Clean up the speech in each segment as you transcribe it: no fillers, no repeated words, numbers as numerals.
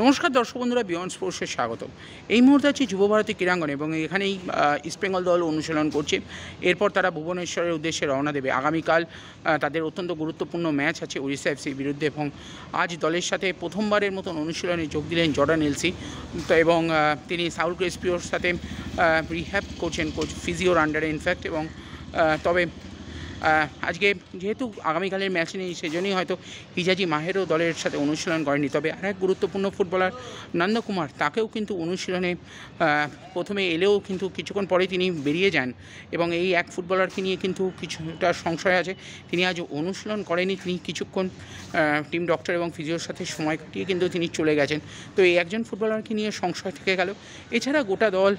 নমস্কার দর্শক বন্ধুরা, বিয়ন্ড স্পোর্টসে স্বাগতম। এই মুহূর্তে আছি যুব ভারতী ক্রীড়াঙ্গনে এবং এখানেই ইস্টবেঙ্গল দল অনুশীলন করছে। এরপর তারা ভুবনেশ্বরের উদ্দেশ্যে রওনা দেবে। আগামীকাল তাদের অত্যন্ত গুরুত্বপূর্ণ ম্যাচ আছে ওড়িশা এফসির বিরুদ্ধে এবং আজ দলের সাথে প্রথমবারের মতন অনুশীলনে যোগ দিলেন জর্ডান এলসি এবং তিনি সাউল ক্রেসপিওর সাথে রিহ্যাব করছেন, কোচ ফিজিওর আন্ডারে ইনফ্যাক্ট। এবং তবে আজকে যেহেতু আগামীকালের ম্যাচ নেই, সেজন্যই হয়তো হিজাজি মাহেরও দলের সাথে অনুশীলন করেনি। তবে আর এক গুরুত্বপূর্ণ ফুটবলার নন্দকুমার, তাকেও কিন্তু অনুশীলনে প্রথমে এলেও কিন্তু কিছুক্ষণ পরে তিনি বেরিয়ে যান এবং এই এক ফুটবলারকে নিয়ে কিন্তু কিছুটা সংশয় আছে। তিনি আজ অনুশীলন করেনি, তিনি কিছুক্ষণ টিম ডক্টর এবং ফিজিওর সাথে সময় কাটিয়ে কিন্তু তিনি চলে গেছেন। তো এই একজন ফুটবলারকে নিয়ে সংশয় থেকে গেল। এছাড়া গোটা দল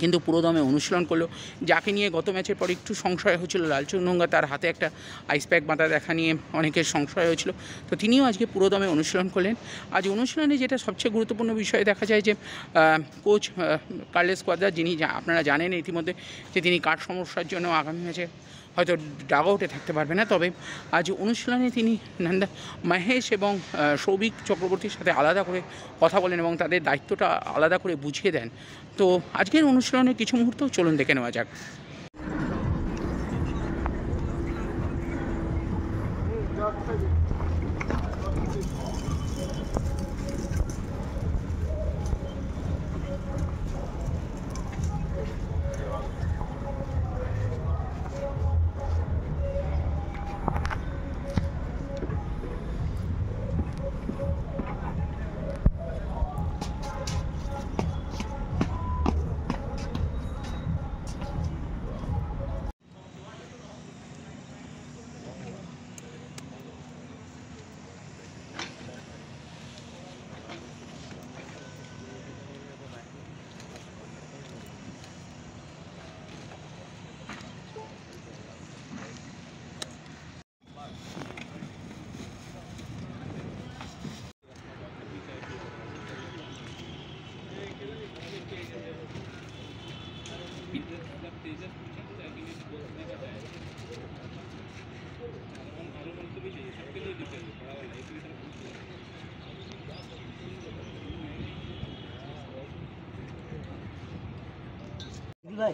কিন্তু পুরোদমে অনুশীলন করলো। যাকে নিয়ে গত ম্যাচের পর একটু সংশয় হয়েছিল, লালচুনডোঙ্গা, তার হাতে একটা আইস প্যাক বাঁধা দেখা নিয়ে অনেকের সংশয় হয়েছিল। তো তিনিও আজকে পুরোদমে অনুশীলন করলেন। আজ অনুশীলনে যেটা সবচেয়ে গুরুত্বপূর্ণ বিষয় দেখা যায় যে কোচ কার্লোস কোয়াদ্রাস, যিনি আপনারা জানেন ইতিমধ্যে যে তিনি কাঠ সমস্যার জন্য আগামী ম্যাচে হয়তো ডাগ আউটে থাকতে পারবে না। তবে আজ অনুশীলনে তিনি নন্দা মহেশ এবং সৌভিক চক্রবর্তীর সাথে আলাদা করে কথা বলেন এবং তাদের দায়িত্বটা আলাদা করে বুঝিয়ে দেন। তো আজকের অনুশীলনের কিছু মুহূর্ত চলুন দেখে নেওয়া যাক। ভাই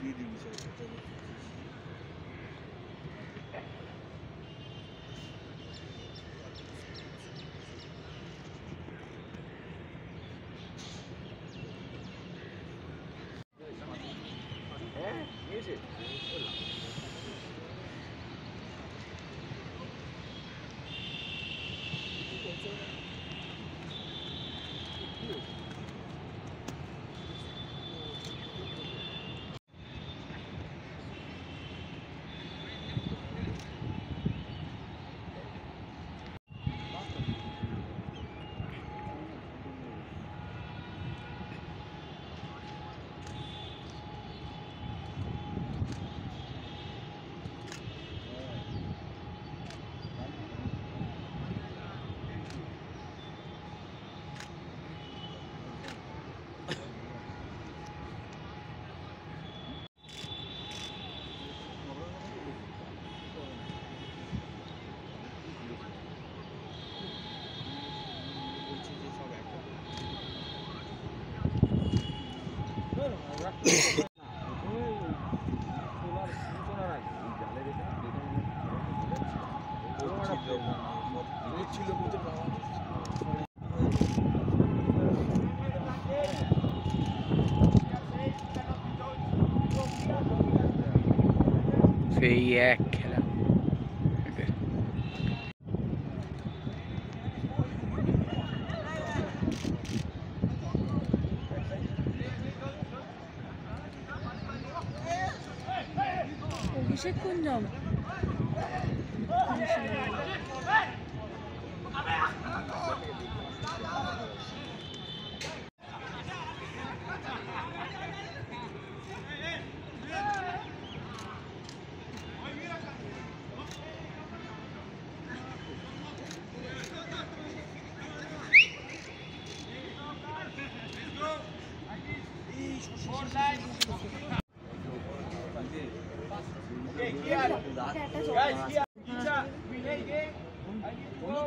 দিয়ে দিবি হ্যাঁ নিয়েছে। সেই এক খেলা। অভিষেক কোন যাও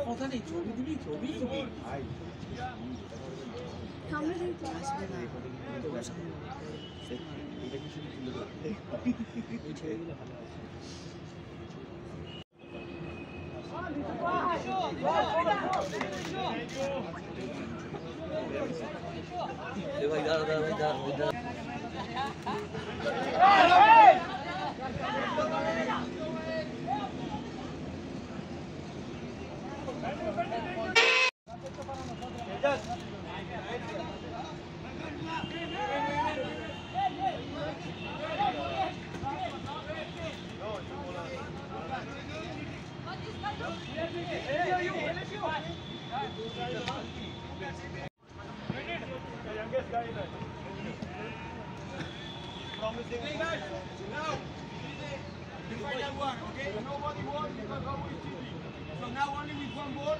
কথা নেই, ছবি দিবি, ছবি সামনে দিকে আসবে না ভাই দাঁড়া দাঁড়া ভাই দাঁড়া। Hey guys, now you find out one, okay? Nobody won because always cheating. So now only with one ball.